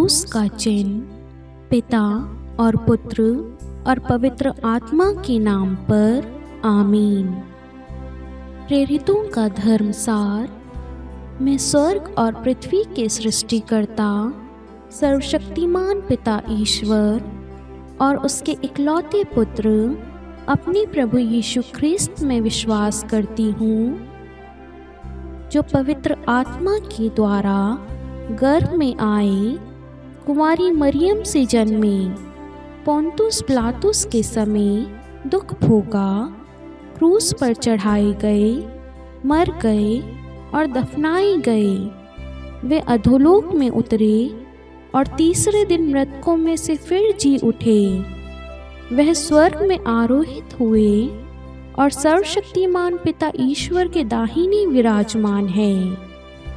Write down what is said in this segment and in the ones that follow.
क्रूस का चिन्ह। पिता और पुत्र और पवित्र आत्मा के नाम पर आमीन। प्रेरितों का धर्मसार। मैं स्वर्ग और पृथ्वी के सृष्टिकर्ता सर्वशक्तिमान पिता ईश्वर और उसके इकलौते पुत्र अपने प्रभु यीशु ख्रिस्त में विश्वास करती हूँ, जो पवित्र आत्मा के द्वारा गर्भ में आए, कुंवारी मरियम से जन्मे, पोंतुस पिलातुस के समय दुख भोगा, क्रूस पर चढ़ाए गए, मर गए और दफनाए गए। वे अधोलोक में उतरे और तीसरे दिन मृतकों में से फिर जी उठे। वह स्वर्ग में आरोहित हुए और सर्वशक्तिमान पिता ईश्वर के दाहिने विराजमान है।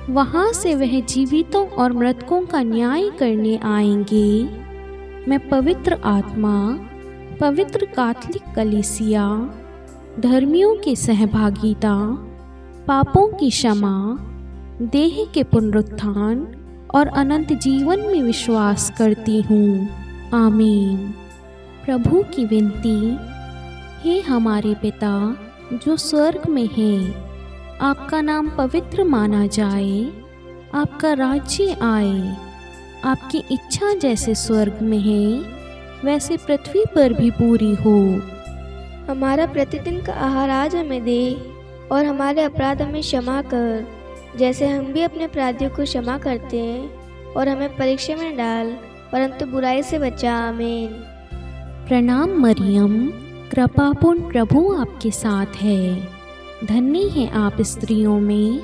वहाँ से वह जीवितों और मृतकों का न्याय करने आएंगे। मैं पवित्र आत्मा, पवित्र कैथोलिक कलीसिया, धर्मियों की सहभागिता, पापों की क्षमा, देह के पुनरुत्थान और अनंत जीवन में विश्वास करती हूँ। आमीन। प्रभु की विनती। हे हमारे पिता जो स्वर्ग में है, आपका नाम पवित्र माना जाए, आपका राज्य आए, आपकी इच्छा जैसे स्वर्ग में है वैसे पृथ्वी पर भी पूरी हो। हमारा प्रतिदिन का आहार आज हमें दे और हमारे अपराध हमें क्षमा कर, जैसे हम भी अपने अपराधियों को क्षमा करते हैं, और हमें परीक्षा में न डाल परंतु बुराई से बचा। आमीन। प्रणाम मरियम, कृपापूर्ण प्रभु आपके साथ है। धन्य है आप स्त्रियों में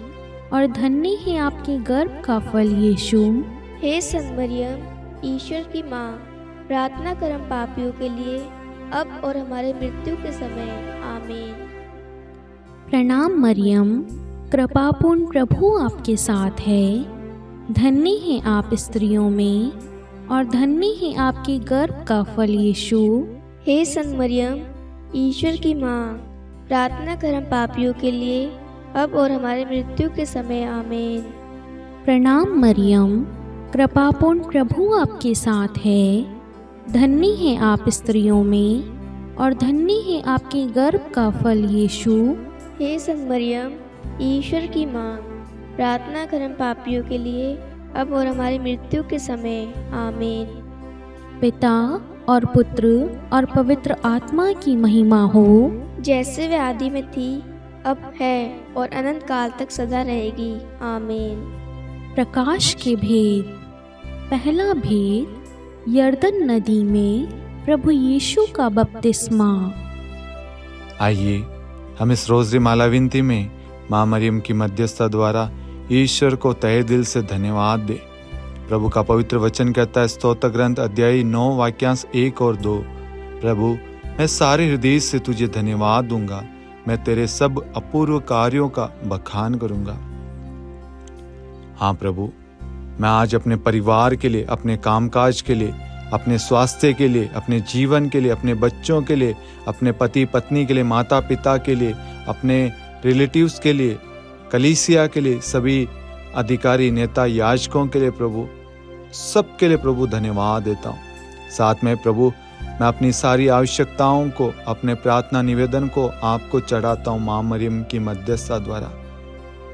और धन्य है आपके गर्भ का फल यीशु। हे संत मरियम, ईश्वर की माँ, प्रार्थना कर हम पापियों के लिए, अब और हमारे मृत्यु के समय। आमीन। प्रणाम मरियम, कृपापूर्ण प्रभु आपके साथ है। धन्य है आप स्त्रियों में और धन्य है आपके गर्भ का फल यीशु। हे संत मरियम, ईश्वर की माँ, प्रार्थना कर हम पापियों के लिए, अब और हमारे मृत्यु के समय। आमीन। प्रणाम मरियम, कृपापूर्ण प्रभु आपके साथ है। धन्य है आप स्त्रियों में और धन्य है आपके गर्भ का फल यीशु। हे संत मरियम, ईश्वर की माँ, प्रार्थना कर हम पापियों के लिए, अब और हमारी मृत्यु के समय। आमीन। पिता और पुत्र और पवित्र आत्मा की महिमा हो, जैसे वे आदि में थी, अब है और अनंत काल तक सदा रहेगी। आमीन। प्रकाश के भेद। पहला भेद, यरदन नदी में प्रभु यीशु का बपतिस्मा। आइए हम इस रोज़री माला विनती में माँ मरियम की मध्यस्थता द्वारा ईश्वर को तहे दिल से धन्यवाद दे। प्रभु का पवित्र वचन कहता है, स्तोत्र ग्रंथ अध्याय 9 वाक्यांश 1 और 2, प्रभु मैं सारे हृदय से तुझे धन्यवाद दूंगा, मैं तेरे सब अपूर्व कार्यों का बखान करूंगा। हाँ प्रभु, मैं आज अपने परिवार के लिए, अपने कामकाज के लिए, अपने स्वास्थ्य के लिए, अपने जीवन के लिए, अपने बच्चों के लिए, अपने पति पत्नी के लिए, माता पिता के लिए, अपने रिलेटिव्स के लिए, कलीसिया के लिए, सभी अधिकारी नेता याजकों के लिए, प्रभु सबके लिए प्रभु धन्यवाद देता हूँ। साथ में प्रभु मैं अपनी सारी आवश्यकताओं को, अपने प्रार्थना निवेदन को आपको चढ़ाता हूँ माँ मरियम की मध्यस्थता द्वारा।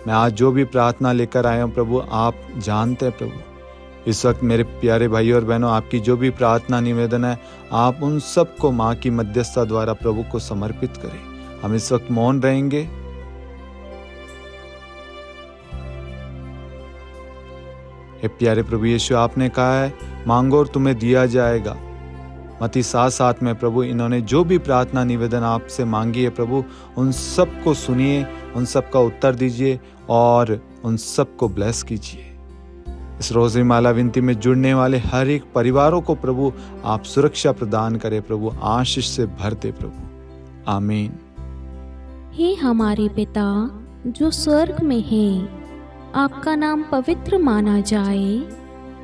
मैं आज जो भी प्रार्थना लेकर आया हूँ प्रभु, आप जानते हैं प्रभु। इस वक्त मेरे प्यारे भाई और बहनों, आपकी जो भी प्रार्थना निवेदन है, आप उन सब को माँ की मध्यस्थता द्वारा प्रभु को समर्पित करें। हम इस वक्त मौन रहेंगे। हे प्यारे प्रभु यीशु, आपने कहा है मांगो और तुम्हें दिया जाएगा। मत्ती 7:7 में प्रभु इन्होंने जो भी प्रार्थना निवेदन आपसे मांगी है प्रभु, उन सब को सुनिए, उन सब का उत्तर दीजिए और उन सब को ब्लेस कीजिए। इस रोज़री माला विनती में जुड़ने वाले हर एक परिवारों को प्रभु आप सुरक्षा प्रदान करें, प्रभु आशीष से भरते प्रभु। आमीन। हे हमारे पिता जो स्वर्ग में है, आपका नाम पवित्र माना जाए,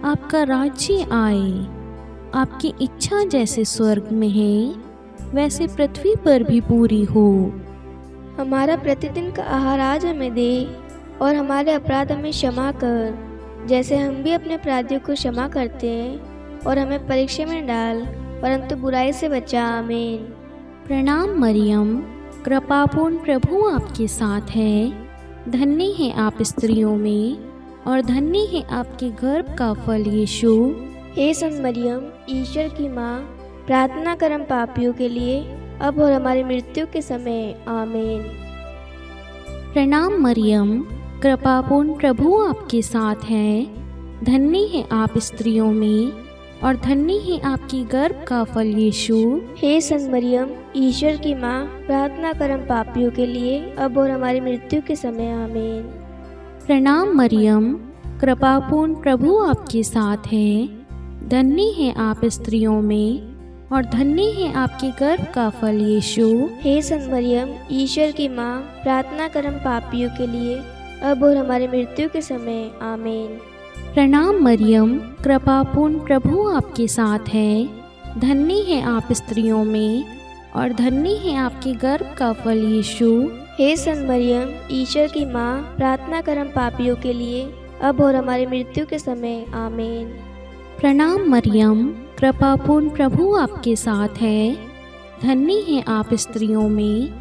आपका राज्य आए, आपकी इच्छा जैसे स्वर्ग में है वैसे पृथ्वी पर भी पूरी हो। हमारा प्रतिदिन का आहार आज हमें दे और हमारे अपराध हमें क्षमा कर, जैसे हम भी अपने अपराधियों को क्षमा करते हैं, और हमें परीक्षा में न डाल, परंतु बुराई से बचा। आमीन। प्रणाम मरियम, कृपापूर्ण प्रभु आपके साथ है। धन्य है आप स्त्रियों में, और धन्य है आपके गर्भ का फल यीशु। हे संत मरियम, ईश्वर की माँ, प्रार्थना कर हम पापियों के लिए, अब और हमारी मृत्यु के समय। आमीन। प्रणाम मरियम, कृपापूर्ण प्रभु आपके साथ है। धन्य है आप स्त्रियों में, और धन्य है आपकी गर्भ का फल यीशु। हे संत मरियम, ईश्वर की माँ, प्रार्थना कर हम पापियों के लिए, अब और हमारी मृत्यु के समय। आमीन। प्रणाम मरियम, कृपापूर्ण प्रभु आपके साथ है। धन्य है आप स्त्रियों में, और धन्य है आपके गर्भ का फल यीशु। हे संत मरियम, ईश्वर की माँ, प्रार्थना कर हम पापियों के लिए, अब और हमारी मृत्यु के समय। आमीन। प्रणाम मरियम, कृपापूर्ण प्रभु आपके साथ है। धन्य है आप स्त्रियों में, और धन्य है आपके गर्भ का फल यीशु। हे संत मरियम, ईश्वर की माँ, प्रार्थना कर हम पापियों के लिए, अब और हमारी मृत्यु के समय। आमीन। प्रणाम मरियम, कृपापूर्ण प्रभु आपके साथ है। धन्य है आप स्त्रियों में,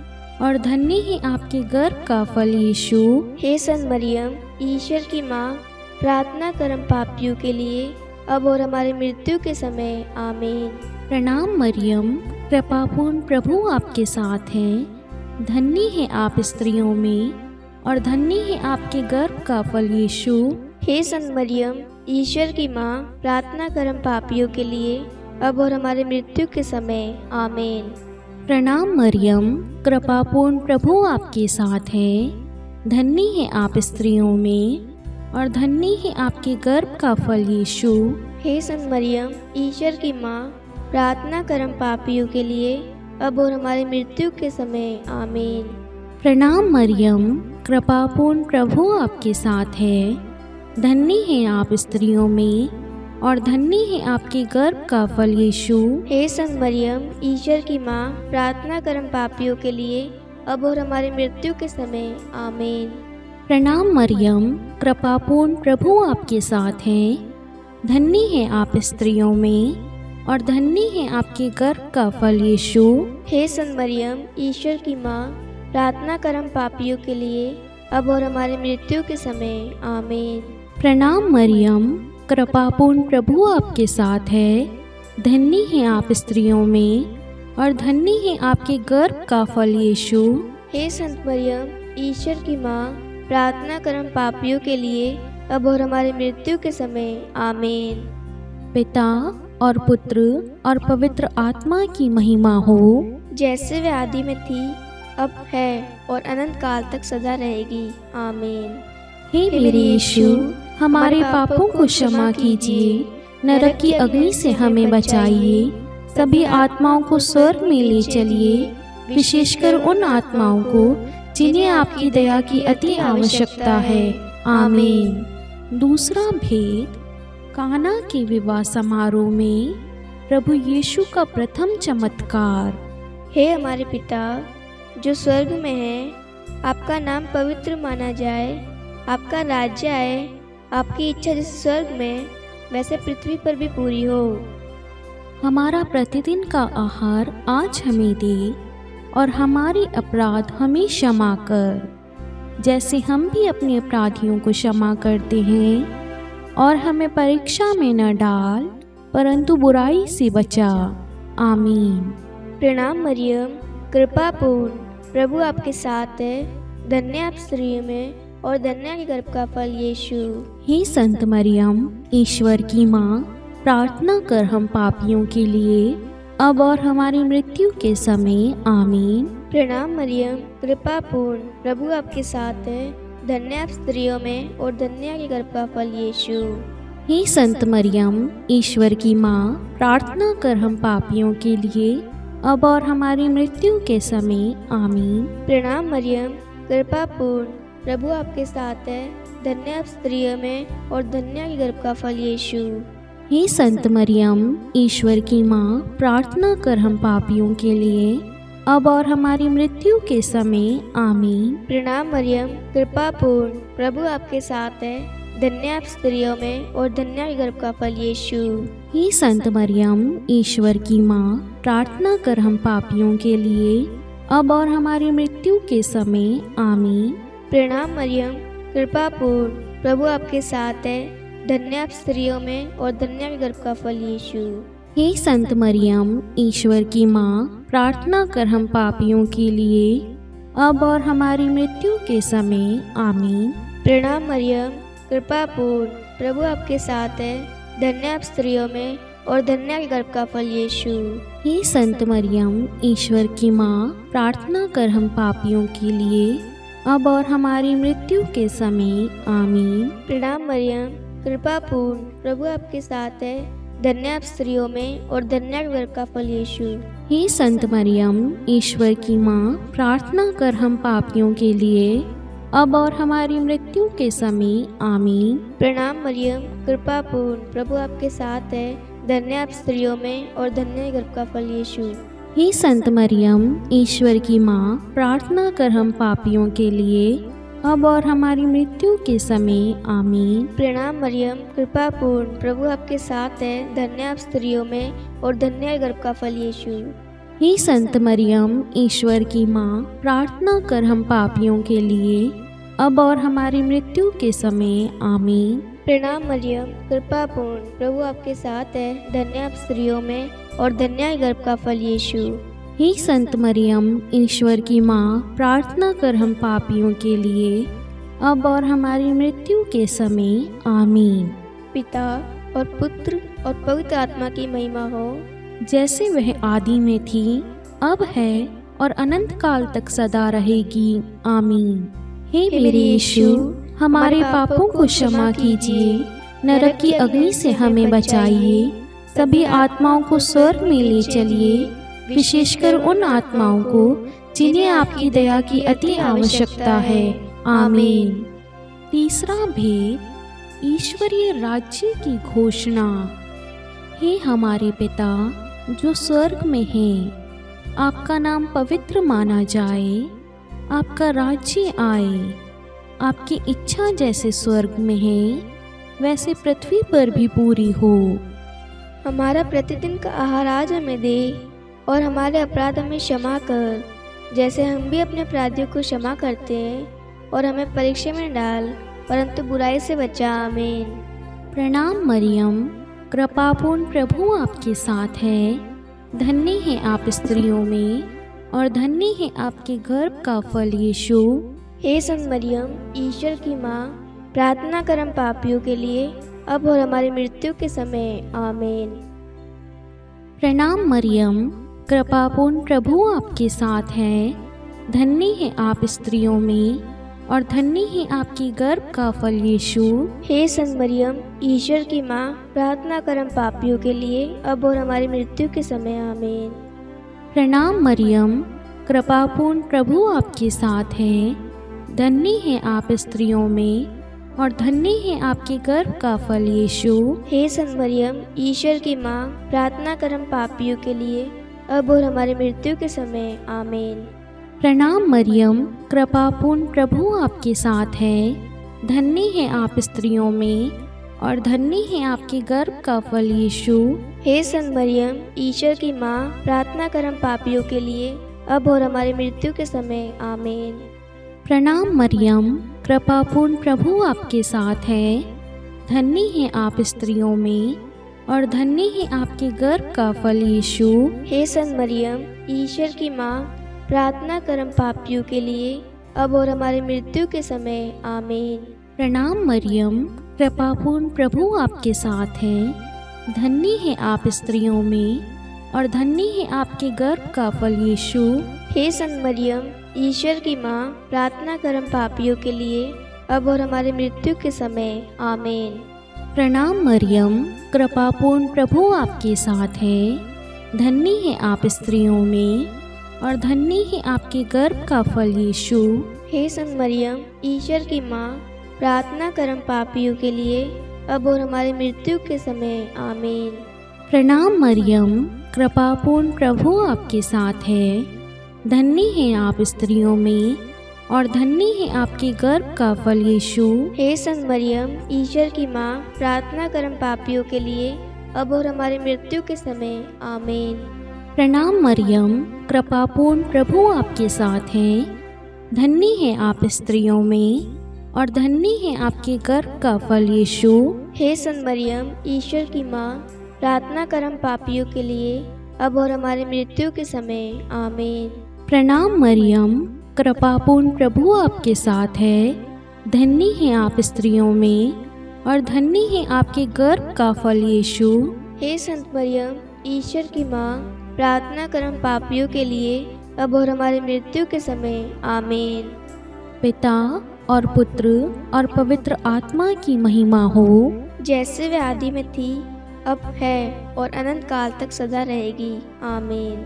और धन्य है आपके गर्भ का फल यीशु। हे संत मरियम, ईश्वर की माँ, प्रार्थना कर हम पापियों के लिए, अब और हमारी मृत्यु के समय। आमीन। प्रणाम मरियम, कृपापूर्ण प्रभु आपके साथ है। धन्य है आप स्त्रियों में, और धन्य है आपके गर्भ का फल यीशु। हे संत मरियम, ईश्वर की माँ, प्रार्थना कर हम पापियों के लिए, अब और हमारी मृत्यु के समय। आमीन। प्रणाम मरियम, कृपापूर्ण प्रभु आपके साथ है। धन्य है आप स्त्रियों में, और धन्य है आपके गर्भ का फल यीशु। हे संत मरियम, ईश्वर की माँ, प्रार्थना कर हम पापियों के लिए, अब और हमारी मृत्यु के समय। आमीन। प्रणाम मरियम, कृपापूर्ण प्रभु आपके साथ है। धन्य है आप स्त्रियों में, और धन्य है आपके गर्भ का फल यीशु। हे संत मरियम, ईश्वर की माँ, प्रार्थना कर हम पापियों के लिए, अब और हमारी मृत्यु के समय। आमीन। प्रणाम मरियम, कृपापूर्ण प्रभु आपके साथ है। धन्य है आप स्त्रियों में, और धन्य है आपके गर्भ का फल यीशु। हे संत मरियम, ईश्वर की माँ, प्रार्थना कर हम पापियों के लिए, अब और हमारी मृत्यु के समय। आमीन। प्रणाम मरियम, कृपापूर्ण प्रभु आपके साथ है। धन्य है आप स्त्रियों में, और धन्य है आपके गर्भ का फल यीशु। हे संत मरियम, ईश्वर की माँ, प्रार्थना कर हम पापियों के लिए, अब और हमारी मृत्यु के समय। आमीन। पिता और पुत्र और पवित्र आत्मा की महिमा हो, जैसे वे आदि में थी, अब है, और अनंत काल तक सदा रहेगी। आमीन। हे मेरे यीशु, हमारे पापों को क्षमा कीजिए, नरक की अग्नि से हमें बचाइए, सभी आत्माओं को स्वर्ग में ले चलिए, विशेषकर उन आत्माओं को जिन्हें आपकी दया की अति आवश्यकता है। आमीन। दूसरा भेद, काना के विवाह समारोह में प्रभु यीशु का प्रथम चमत्कार। हे हमारे पिता जो स्वर्ग में है, आपका नाम पवित्र माना जाए, आपका राज्य आए, आपकी इच्छा जैसे स्वर्ग में वैसे पृथ्वी पर भी पूरी हो। हमारा प्रतिदिन का आहार आज हमें दे, और हमारे अपराध हमें क्षमा कर, जैसे हम भी अपने अपराधियों को क्षमा करते हैं, और हमें परीक्षा में न डाल, परंतु बुराई से बचा। आमीन। प्रणाम मरियम, कृपापूर्ण, प्रभु आपके साथ है। धन्य आप स्त्रियों में, और धन्य आपके गर्भ का फल यीशु। हे संत मरियम, ईश्वर की माँ, प्रार्थना कर हम पापियों के लिए, अब और हमारी मृत्यु के समय। आमीन। प्रणाम मरियम, कृपापूर्ण, प्रभु आपके साथ है। धन्य आप स्त्रियों में, और धन्य आपके गर्भ का फल यीशु। हे संत मरियम, ईश्वर की माँ, प्रार्थना कर हम पापियों के लिए, अब और हमारी मृत्यु के समय। आमीन। प्रणाम मरियम, कृपापूर्ण, प्रभु आपके साथ है। धन्य आप स्त्रियों में, और धन्य आपके गर्भ का फल यीशु। हे संत मरियम, ईश्वर की माँ, प्रार्थना कर हम पापियों के लिए, अब और हमारी मृत्यु के समय। आमीन। प्रणाम मरियम, कृपापूर्ण, प्रभु आपके साथ है। धन्य आप स्त्रियों में और धन्य आपके गर्भ का फल यीशु। हे संत मरियम, ईश्वर की माँ, प्रार्थना कर हम पापियों के लिए, अब और हमारी मृत्यु के समय। आमीन। प्रणाम मरियम, कृपा पूर्ण, प्रभु आपके साथ है, धन्य आप स्त्रियों में और धन्य आपके गर्भ का फल यीशु। हे संत मरियम, ईश्वर की माँ, प्रार्थना कर हम पापियों के लिए, अब और हमारी मृत्यु के समय। आमीन। प्रणाम मरियम, कृपा पूर्ण, प्रभु आपके साथ है, धन्य आप स्त्रियों में और धन्य आपके गर्भ का फल यीशु। हे संत मरियम, ईश्वर की माँ, प्रार्थना कर हम पापियों के लिए, अब और हमारी मृत्यु के समय। आमीन। प्रणाम मरियम, कृपा पूर्ण, प्रभु आपके साथ है, धन्य आप स्त्रियों में और धन्य आपके गर्भ का फल यीशु। हे संत मरियम, ईश्वर की माँ, प्रार्थना कर हम पापियों के लिए, अब और हमारी मृत्यु के समय। आमीन। प्रणाम मरियम, कृपा पूर्ण, प्रभु आपके साथ है, धन्य आप स्त्रियों में और धन्य आपके गर्भ का फल यीशु। हे संत मरियम, ईश्वर की माँ, प्रार्थना कर हम पापियों के लिए, अब और हमारी मृत्यु के समय। आमीन। प्रणाम मरियम, कृपा पूर्ण, प्रभु आपके साथ है, धन्य आप स्त्रियों में और धन्य आपके गर्भ का फल यीशु। हे संत मरियम, ईश्वर की माँ, प्रार्थना कर हम पापियों के लिए, अब और हमारी मृत्यु के समय। आमीन। प्रणाम मरियम, कृपा पूर्ण, प्रभु आपके साथ है, धन्य आप स्त्रियों में और धन्य आपके गर्भ का फल यीशु। हे संत मरियम, ईश्वर की माँ, प्रार्थना कर हम पापियों के लिए, अब और हमारी मृत्यु के समय। आमीन। पिता और पुत्र और पवित्र आत्मा की महिमा हो, जैसे वह आदि में थी, अब है और अनंत काल तक सदा रहेगी। आमीन। हे मेरे यीशु, हमारे पापों को क्षमा कीजिए, नरक की अग्नि से हमें बचाइए, सभी आत्माओं को स्वर्ग में ले चलिए, विशेषकर उन आत्माओं को जिन्हें आपकी दया की अति आवश्यकता है। आमीन। तीसरा भेद, ईश्वरीय राज्य की घोषणा। हे हमारे पिता जो स्वर्ग में हैं, आपका नाम पवित्र माना जाए, आपका राज्य आए, आपकी इच्छा जैसे स्वर्ग में है वैसे पृथ्वी पर भी पूरी हो। हमारा प्रतिदिन का आहार आज हमें दे और हमारे अपराध हमें क्षमा कर, जैसे हम भी अपने अपराधियों को क्षमा करते हैं, और हमें परीक्षा में डाल, परंतु बुराई से बचा। आमीन। प्रणाम मरियम, कृपापूर्ण, प्रभु आपके साथ है, धन्य है आप स्त्रियों में और धन्य है आपके गर्भ का फल यीशु। हे संत मरियम, ईश्वर की माँ, प्रार्थना कर हम पापियों के लिए, अब और हमारी मृत्यु के समय। आमीन। प्रणाम मरियम, कृपापूर्ण, प्रभु आपके साथ है, धन्य है आप स्त्रियों में और धन्य है आपकी गर्भ का फल यीशु। हे संत मरियम, ईश्वर की माँ, प्रार्थना कर हम पापियों के लिए, अब और हमारी मृत्यु के समय। आमीन। प्रणाम मरियम, कृपापूर्ण, प्रभु आपके साथ है, धन्य है आप स्त्रियों में और धन्य है आपके गर्भ का फल यीशु। हे संत मरियम, ईश्वर की माँ, प्रार्थना कर हम पापियों के लिए, अब और हमारी मृत्यु के समय। आमीन। प्रणाम मरियम, कृपापूर्ण, प्रभु आपके साथ है, धन्य है आप स्त्रियों में और धन्य है आपके गर्भ का फल यीशु। हे संत मरियम, ईश्वर की माँ, प्रार्थना कर हम पापियों के लिए, अब और हमारी मृत्यु के समय। आमीन। प्रणाम मरियम, कृपापूर्ण, प्रभु आपके साथ है, धन्य है आप स्त्रियों में और धन्य है आपके गर्भ का फल यीशु। हे संत मरियम, ईश्वर की माँ, प्रार्थना कर हम पापियों के लिए, अब और हमारी मृत्यु के समय। आमीन। प्रणाम मरियम, कृपापूर्ण, प्रभु आपके साथ है, धन्य है आप स्त्रियों में और धन्य है आपके गर्भ का फल यीशु। हे संत मरियम, ईश्वर की माँ, प्रार्थना कर हम पापियों के लिए, अब और हमारी मृत्यु के समय। आमीन। प्रणाम मरियम, कृपापूर्ण, प्रभु आपके साथ है, धन्य है आप स्त्रियों में और धन्य है आपके गर्भ का फल यीशु। हे संत मरियम, ईश्वर की माँ, प्रार्थना कर हम पापियों के लिए, अब और हमारी मृत्यु के समय। आमीन। प्रणाम मरियम, कृपापूर्ण, प्रभु आपके साथ है, धन्य है आप स्त्रियों में और धन्य है आपके गर्भ का फल यीशु। हे संत मरियम, ईश्वर की माँ, प्रार्थना कर हम पापियों के लिए, अब और हमारी मृत्यु के समय। आमीन। प्रणाम मरियम, कृपापूर्ण प्रभु आपके साथ हैं। धन्य है आप स्त्रियों में और धन्य है आपके गर्भ का फल यीशु। हे संत मरियम, ईश्वर की माँ, प्रार्थना कर हम पापियों के लिए, अब और हमारी मृत्यु के समय। आमीन। प्रणाम मरियम, कृपापूर्ण प्रभु आपके साथ है। धन्य है आप स्त्रियों में और धन्य है आपके गर्भ का फल यीशु। हे संत मरियम, ईश्वर की माँ, प्रार्थना कर हम पापियों के लिए, अब और हमारी मृत्यु के समय। आमीन। पिता और पुत्र और पवित्र आत्मा की महिमा हो, जैसे वे आदि में थी, अब है और अनंत काल तक सदा रहेगी। आमीन।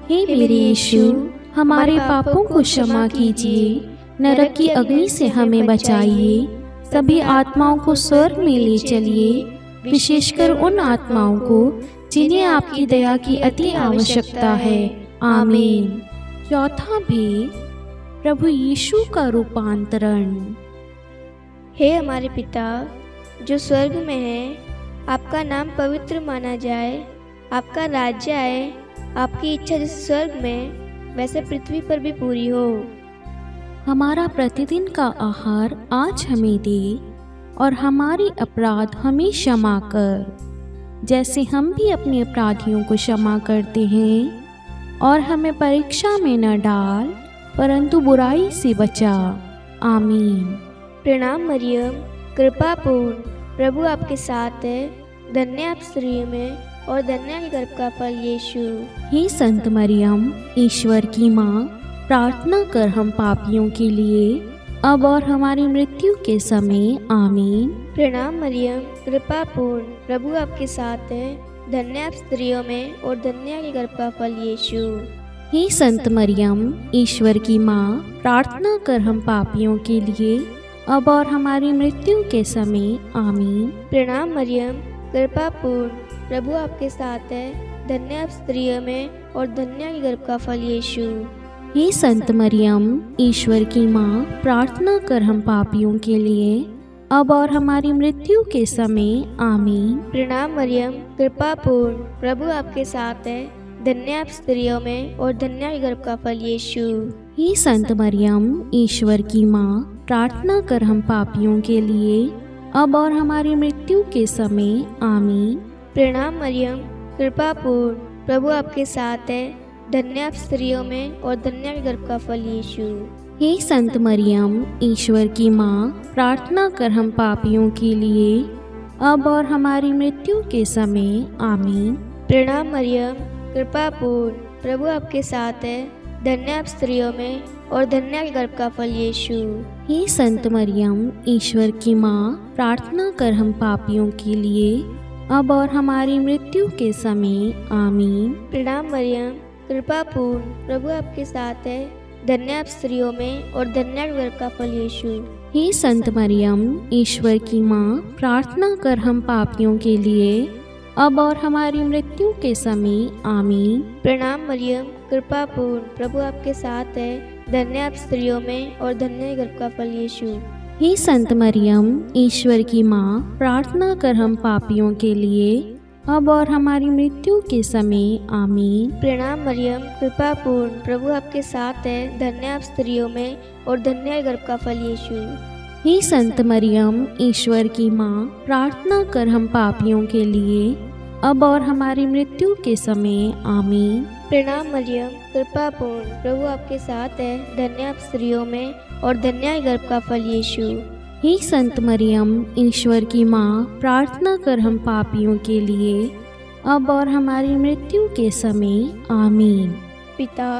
हे मेरे यीशु, हमारे पापों को क्षमा कीजिए, नरक की अग्नि से हमें बचाइए, सभी आत्माओं को स्वर्ग में ले चलिए, विशेषकर उन आत्माओं को जिन्हें आपकी दया की अति आवश्यकता है। आमीन। चौथा भेद, प्रभु यीशु का रूपांतरण। हे हमारे पिता जो स्वर्ग में है, आपका नाम पवित्र माना जाए, आपका राज्य आए, आपकी इच्छा जैसे स्वर्ग में वैसे पृथ्वी पर भी पूरी हो। हमारा प्रतिदिन का आहार आज हमें दे और हमारे अपराध हमें क्षमा कर, जैसे हम भी अपने अपराधियों को क्षमा करते हैं, और हमें परीक्षा में न डाल परंतु बुराई से बचा। आमीन। प्रणाम मरियम, कृपापूर्ण प्रभु आपके साथ है, धन्य आप स्त्रियों में और धन्य आपके गर्भ का फल यीशु। हे संत मरियम, ईश्वर की माँ, प्रार्थना कर हम पापियों के लिए, अब और हमारी मृत्यु के समय। आमीन। प्रणाम मरियम, कृपापूर्ण प्रभु आपके साथ है, धन्य आप स्त्रियों में और धन्य आपके गर्भ का फल यीशु। हे संत मरियम, ईश्वर की माँ, प्रार्थना कर हम पापियों के लिए, अब और हमारी मृत्यु के समय। आमीन। प्रणाम मरियम, कृपापूर्ण प्रभु आपके साथ है, धन्य आप स्त्रियों में और धन्य आपके गर्भ का फल यीशु। हे संत मरियम, ईश्वर की माँ, प्रार्थना कर हम पापियों के लिए, अब और हमारी मृत्यु के समय। आमीन। प्रणाम मरियम, कृपापूर्ण प्रभु आपके साथ है, धन्य आप स्त्रियों में और धन्य आपके गर्भ का फल यीशु। हे संत मरियम, ईश्वर की माँ, प्रार्थना कर हम पापियों के लिए, अब और हमारी मृत्यु के समय। आमीन। प्रणाम मरियम, कृपापूर्ण प्रभु आपके साथ है, धन्य आप स्त्रियों में और धन्य आपके गर्भ का फल यीशु। हे संत मरियम, ईश्वर की माँ, प्रार्थना कर हम पापियों के लिए, अब और हमारी मृत्यु के समय। आमीन। प्रणाम मरियम, कृपापूर्ण प्रभु आपके साथ है, धन्य आप स्त्रियों में और धन्य आपके गर्भ का फल यीशु। हे संत मरियम, ईश्वर की माँ, प्रार्थना कर हम पापियों के लिए, अब और हमारी मृत्यु के समय। आमीन। प्रणाम मरियम, कृपापूर्ण प्रभु आपके साथ है, धन्य आप स्त्रियों में और धन्य आपके गर्भ का फल यीशु। हे संत मरियम, ईश्वर की माँ, प्रार्थना कर हम पापियों के लिए, अब और हमारी मृत्यु के समय। आमीन। प्रणाम मरियम, कृपापूर्ण प्रभु आपके साथ है, धन्य आप स्त्रियों में और धन्य गर्भ का फल यीशु। हे संत मरियम, ईश्वर की माँ, प्रार्थना कर हम पापियों के लिए, अब और हमारी मृत्यु के समय। आमीन। प्रणाम मरियम, कृपापूर्ण प्रभु आपके साथ है, धन्य आप स्त्रियों में और धन्य गर्भ का फल यीशु। हे संत मरियम, ईश्वर की माँ, प्रार्थना कर हम पापियों के लिए, अब और हमारी मृत्यु के समय। आमीन। प्रणाम मरियम, कृपापूर्ण प्रभु आपके साथ है, धन्य आप स्त्रियों में और धन्य गर्भ का फल यीशु। हे संत मरियम, ईश्वर की माँ, प्रार्थना कर हम पापियों के लिए, अब और हमारी मृत्यु के समय। आमीन। पिता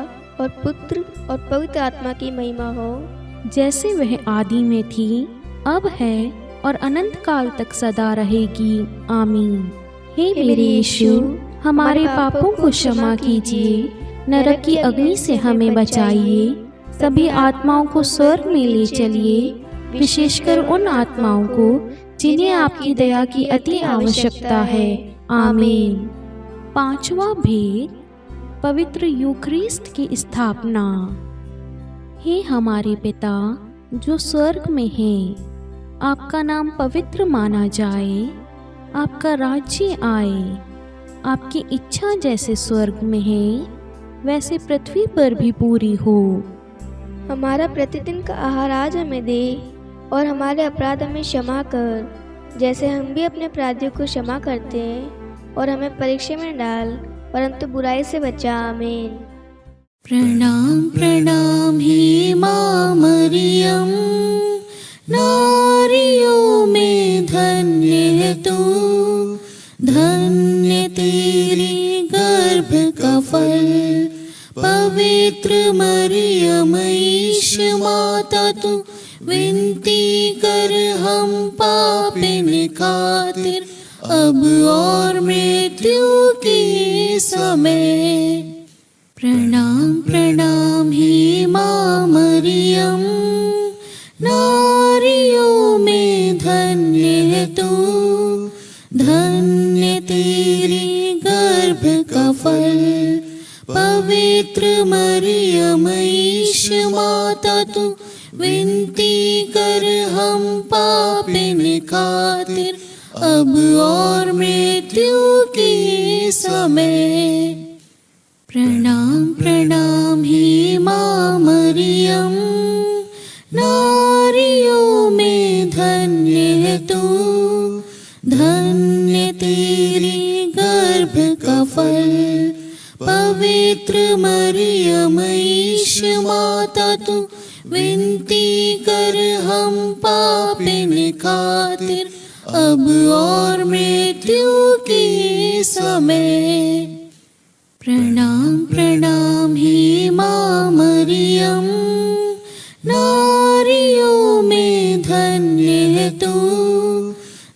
और पुत्र और पवित्र आत्मा की महिमा हो, जैसे वह आदि में थी, अब है और अनंत काल तक सदा रहेगी। आमीन। हे मेरे यीशु, हमारे पापों को क्षमा कीजिए, नरक की अग्नि से हमें बचाइए, सभी आत्माओं को स्वर्ग में ले चलिए, विशेषकर उन आत्माओं को जिन्हें आपकी दया की अति आवश्यकता है। आमीन। पांचवा भेद, पवित्र यूखरिस्ट की स्थापना। हे हमारे पिता जो स्वर्ग में है, आपका नाम पवित्र माना जाए, आपका राज्य आए, आपकी इच्छा जैसे स्वर्ग में है वैसे पृथ्वी पर भी पूरी हो। हमारा प्रतिदिन का आहार आज हमें दे, और हमारे अपराध हमें क्षमा कर, जैसे हम भी अपने अपराधियों को क्षमा करते हैं, और हमें परीक्षा में डाल, परंतु बुराई से बचा। आमीन। प्रणाम प्रणाम हे माँ मरियम, नारियों में धन्य है तू, धन्य तेरे गर्भ का फल। पवित्र मरियम ईश माता तू, विनती कर हम पापिन खातिर, अब और मृत्यु के समय। प्रणाम प्रणाम हे माँ मरियम, नारियों में धन्य है तू, धन्य तेरे गर्भ का फल। पवित्र मरियम ईश माता तू, विनती कर हम पापिन खातिर, अब और मृत्यु के समय। प्रणाम प्रणाम हे माँ मरियम, नारियों में धन्य है तू, धन्य तेरे गर्भ का फल। पवित्र मरियम ईश माता तू, विनती कर हम पापिन खातिर, अब और मृत्यु के समय। प्रणाम प्रणाम हे माँ मरियम, नारियों में धन्य है तू,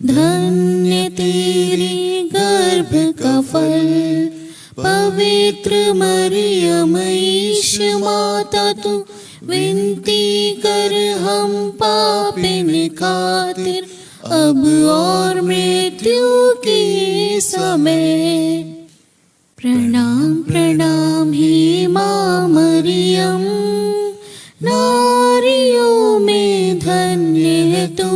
धन्य तेरे गर्भ का फल। पवित्र मरियम ईश माता तू, विनती कर हम पापिन खातिर, अब और मृत्यु के समय। प्रणाम प्रणाम हे माँ मरियम, नारियों में धन्य है तू,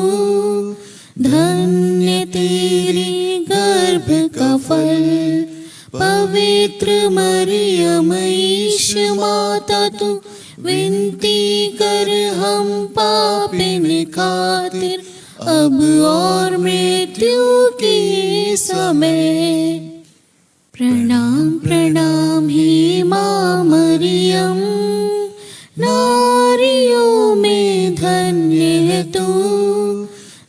धन्य तेरे गर्भ का फल। पवित्र मरियम ईश माता तू, विनती कर हम पापिन खातिर, अब और मृत्यु के समय। प्रणाम प्रणाम हे माँ मरियम, नारियों में धन्य है तू,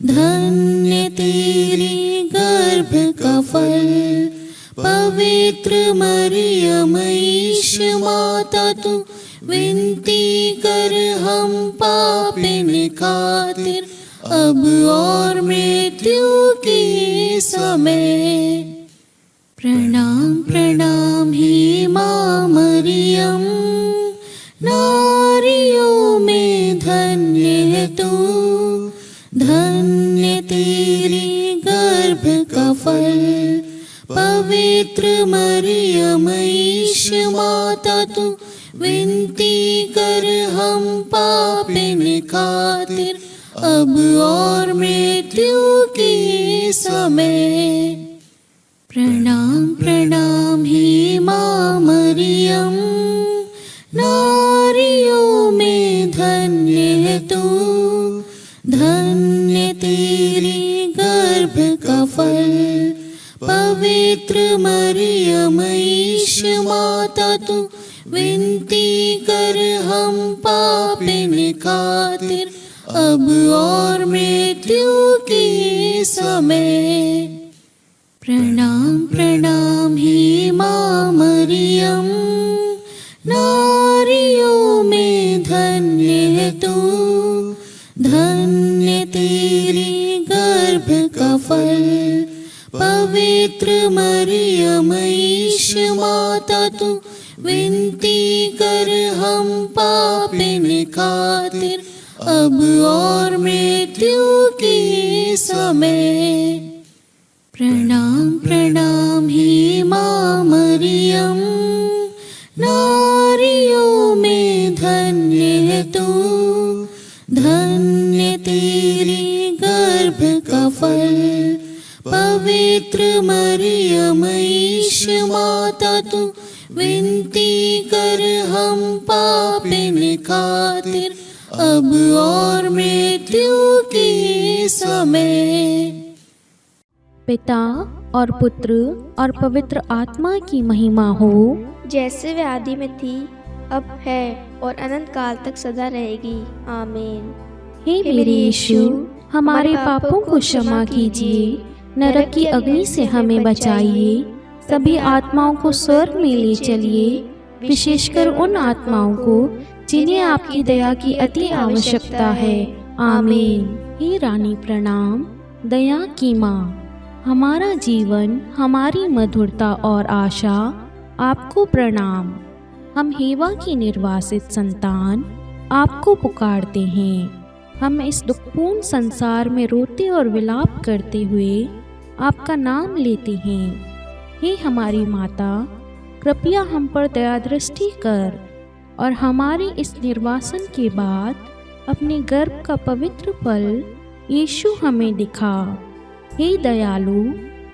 धन्य तेरे गर्भ का फल। पवित्र मरियम ईश माता तू, विनती कर हम पापिन खातिर, अब और मृत्यु के समय। प्रणाम प्रणाम हे माँ मरियम, नारियों में धन्य है तू, धन्य तेरे गर्भ का फल। पवित्र मरियम ईश माता तू, विनती कर हम पापिन खातिर, अब और मृत्यु के समय। प्रणाम प्रणाम हे माँ मरियम, नारियों में धन्य है तू, धन्य तेरे गर्भ का फल। पवित्र मरियम ईश माता तू, विनती कर हम पापिन खातिर, अब और मृत्यु के समय। प्रणाम प्रणाम हे माँ मरियम, नारियों में धन्य है तू, धन्य तेरे गर्भ का फल। पवित्र मरियम ईश माता तू, विनती कर हम पापिन खातिर, अब और मृत्यु के समय। प्रणाम प्रणाम हे माँ मरियम, नारियों में धन्य है तू, हम पापिन खातिर अब और मृत्यु के समय। पिता और पुत्र और पवित्र आत्मा की महिमा हो, जैसे वे आदि में थी, अब है और अनंत काल तक सदा रहेगी। आमीन। हे मेरे यीशु, हमारे पापों को क्षमा कीजिए, नरक की अग्नि से हमें बचाइए, सभी आत्माओं को स्वर्ग में ले चलिए, विशेषकर उन आत्माओं को जिन्हें आपकी दया की अति आवश्यकता है। आमीन। हे रानी प्रणाम, दया की माँ, हमारा जीवन, हमारी मधुरता और आशा, आपको प्रणाम। हम हेवा की निर्वासित संतान आपको पुकारते हैं। हम इस दुखपूर्ण संसार में रोते और विलाप करते हुए आपका नाम लेते हैं। हे हमारी माता, कृपया हम पर दया दृष्टि कर और हमारे इस निर्वासन के बाद अपने गर्भ का पवित्र फल यीशु हमें दिखा। हे दयालु,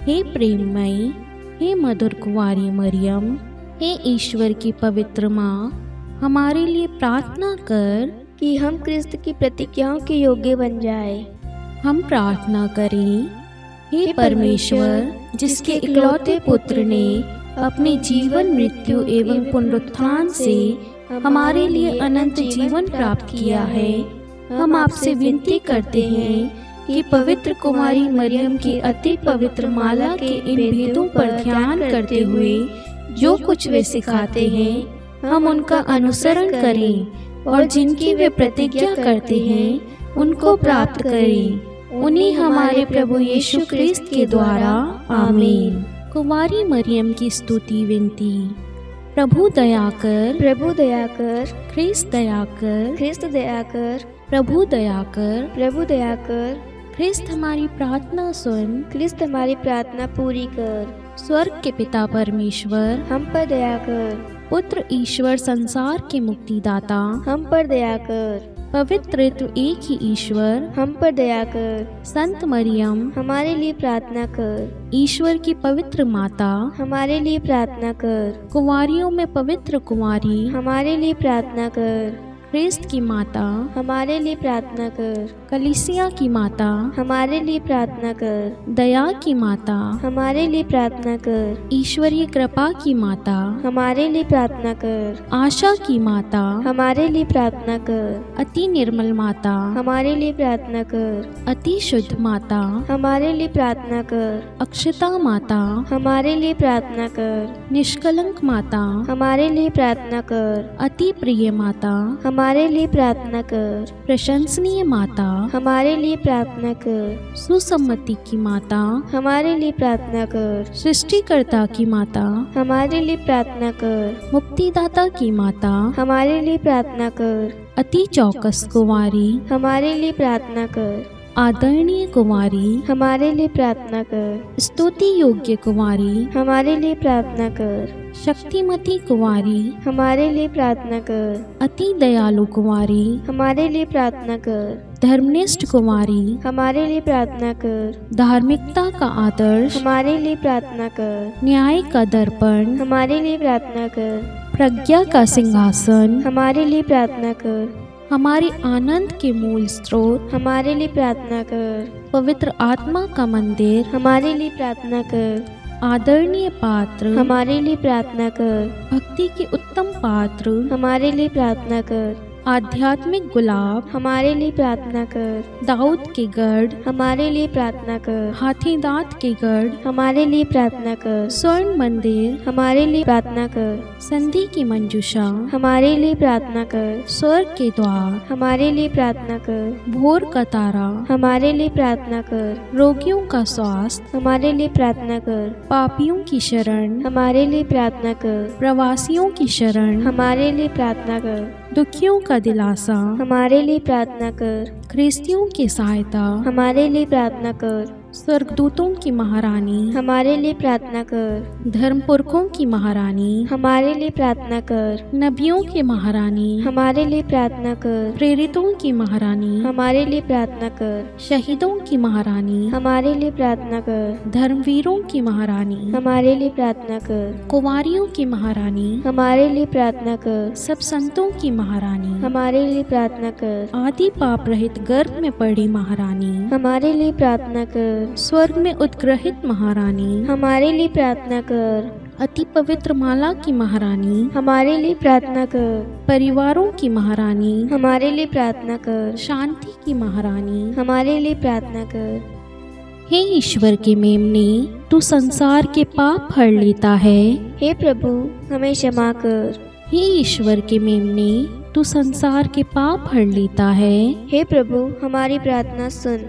हे प्रेममयी, हे मधुर कुंवारी मरियम, हे ईश्वर की पवित्र माँ, हमारे लिए प्रार्थना कर कि हम क्रिस्त की प्रतिज्ञाओं के योग्य बन जाए। हम प्रार्थना करें। हे परमेश्वर, जिसके इकलौते पुत्र ने अपने जीवन, मृत्यु एवं पुनरुत्थान से हमारे लिए अनंत जीवन प्राप्त किया है, हम आपसे विनती करते हैं कि पवित्र कुमारी मरियम की अति पवित्र माला के इन भेदों पर ध्यान करते हुए जो कुछ वे सिखाते हैं, हम उनका अनुसरण करें और जिनकी वे प्रतिज्ञा करते हैं उनको प्राप्त करें। उन्हीं हमारे प्रभु यीशु क्रिस्त के द्वारा। आमीन। कुमारी मरियम की स्तुति विनती। प्रभु दया कर, प्रभु दया कर, ख्रिस्त दया कर, ख्रिस्त दया कर, प्रभु दया कर, प्रभु दया कर, ख्रिस्त हमारी प्रार्थना सुन, ख्रिस्त हमारी प्रार्थना पूरी कर। स्वर्ग के पिता परमेश्वर, हम पर दया कर। पुत्र ईश्वर संसार के मुक्तिदाता, हम पर दया कर। पवित्र त्रित्व एक ही ईश्वर, हम पर दया कर। संत मरियम, हमारे लिए प्रार्थना कर। ईश्वर की पवित्र माता, हमारे लिए प्रार्थना कर। कुंवारियों में पवित्र कुंवारी, हमारे लिए प्रार्थना कर। ख्रिस्त की माता, हमारे लिए प्रार्थना कर। कलीसिया की माता, हमारे लिए प्रार्थना कर। दया की माता, हमारे लिए प्रार्थना कर। ईश्वरीय कृपा की माता, हमारे लिए प्रार्थना कर। आशा की माता, हमारे लिए प्रार्थना कर। अति निर्मल माता, हमारे लिए प्रार्थना कर। अति शुद्ध माता, हमारे लिए प्रार्थना कर। अक्षता माता, हमारे लिए प्रार्थना कर। निष्कलंक माता, हमारे लिए प्रार्थना कर। अति प्रिय माता, हमारे लिए प्रार्थना कर। प्रशंसनीय माता, हमारे लिए प्रार्थना कर। सुसम्मति की माता, हमारे लिए प्रार्थना कर। सृष्टिकर्ता की माता, हमारे लिए प्रार्थना कर। मुक्तिदाता की माता, हमारे लिए प्रार्थना कर। अति चौकस कुंवारी, हमारे लिए प्रार्थना कर। आदरणीय कुंवारी, हमारे लिए प्रार्थना कर। स्तुति योग्य कुंवारी, हमारे लिए प्रार्थना कर। शक्तिमती कुंवारी, हमारे लिए प्रार्थना कर। अति दयालु कुंवारी, हमारे लिए प्रार्थना कर। धर्मनिष्ठ कुंवारी, हमारे लिए प्रार्थना कर। धार्मिकता का आदर्श, हमारे लिए प्रार्थना कर। न्याय का दर्पण, हमारे लिए प्रार्थना कर। प्रज्ञा का सिंहासन, हमारे लिए प्रार्थना कर। हमारे आनंद के मूल स्रोत, हमारे लिए प्रार्थना कर। पवित्र आत्मा का मंदिर, हमारे लिए प्रार्थना कर। आदरणीय पात्र, हमारे लिए प्रार्थना कर। भक्ति के उत्तम पात्र, हमारे लिए प्रार्थना कर। आध्यात्मिक गुलाब, हमारे लिए प्रार्थना कर। दाऊद के गढ़, हमारे लिए प्रार्थना कर। हाथी दांत के गढ़, हमारे लिए प्रार्थना कर। स्वर्ण मंदिर, हमारे लिए प्रार्थना कर। संधि की मंजूषा, हमारे लिए प्रार्थना कर। स्वर्ग के द्वार, हमारे लिए प्रार्थना कर। भोर का तारा, हमारे लिए प्रार्थना कर। रोगियों का स्वास्थ्य, हमारे लिए प्रार्थना कर। पापियों की शरण, हमारे लिए प्रार्थना कर। प्रवासियों की शरण, हमारे लिए प्रार्थना कर। दुखियों का दिलासा, हमारे लिए प्रार्थना कर। ख्रिस्तियों की सहायता, हमारे लिए प्रार्थना कर। स्वर्गदूतों की महारानी, हमारे लिए प्रार्थना कर। धर्म पुरखों की महारानी, हमारे लिए प्रार्थना कर। नबियों की महारानी, हमारे लिए प्रार्थना कर। प्रेरितों की महारानी, हमारे लिए प्रार्थना कर। शहीदों की महारानी, हमारे लिए प्रार्थना कर। धर्मवीरों की महारानी, हमारे लिए प्रार्थना कर। कुंवारियों की महारानी, हमारे लिए प्रार्थना कर। सब संतों की महारानी, हमारे लिए प्रार्थना कर। आदि पाप रहित गर्भ में पड़ी महारानी, हमारे लिए प्रार्थना कर। स्वर्ग में उत्ग्रहित महारानी, हमारे लिए प्रार्थना कर। अति पवित्र माला की महारानी, हमारे लिए प्रार्थना कर। परिवारों की महारानी, हमारे लिए प्रार्थना कर। शांति की महारानी, हमारे लिए प्रार्थना कर। हे ईश्वर के मेमने, तू संसार के पाप हर लेता है। हे प्रभु, हमें क्षमा कर। हे ईश्वर के मेमने, तू संसार के पाप हर लेता है। हे प्रभु, हमारी प्रार्थना सुन।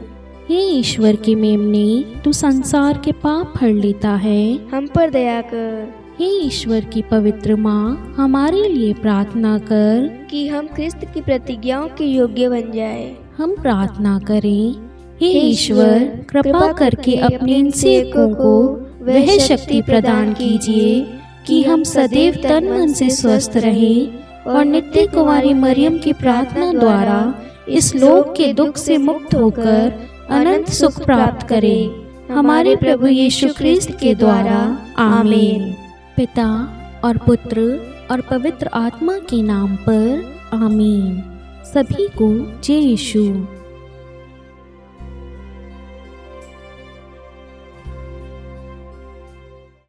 हे ईश्वर के मेमने, तू संसार के पाप हर लेता है। हम पर दया कर हे ईश्वर की पवित्र माँ, हमारे लिए प्रार्थना कर कि हम क्रिस्त की प्रतिज्ञाओं के योग्य बन जाए। हम प्रार्थना करें। हे ईश्वर, कृपा करके अपने इन सेवकों को वह शक्ति प्रदान कीजिए कि हम सदैव तन मन से स्वस्थ रहें और नित्य कुंवारी मरियम की प्रार्थना द्वारा इस लोक के दुख से मुक्त होकर अनंत सुख प्राप्त करें। हमारे प्रभु यीशु क्रिस्त के द्वारा। आमीन। पिता और पुत्र और पवित्र आत्मा के नाम पर। आमीन। सभी को जय यीशु।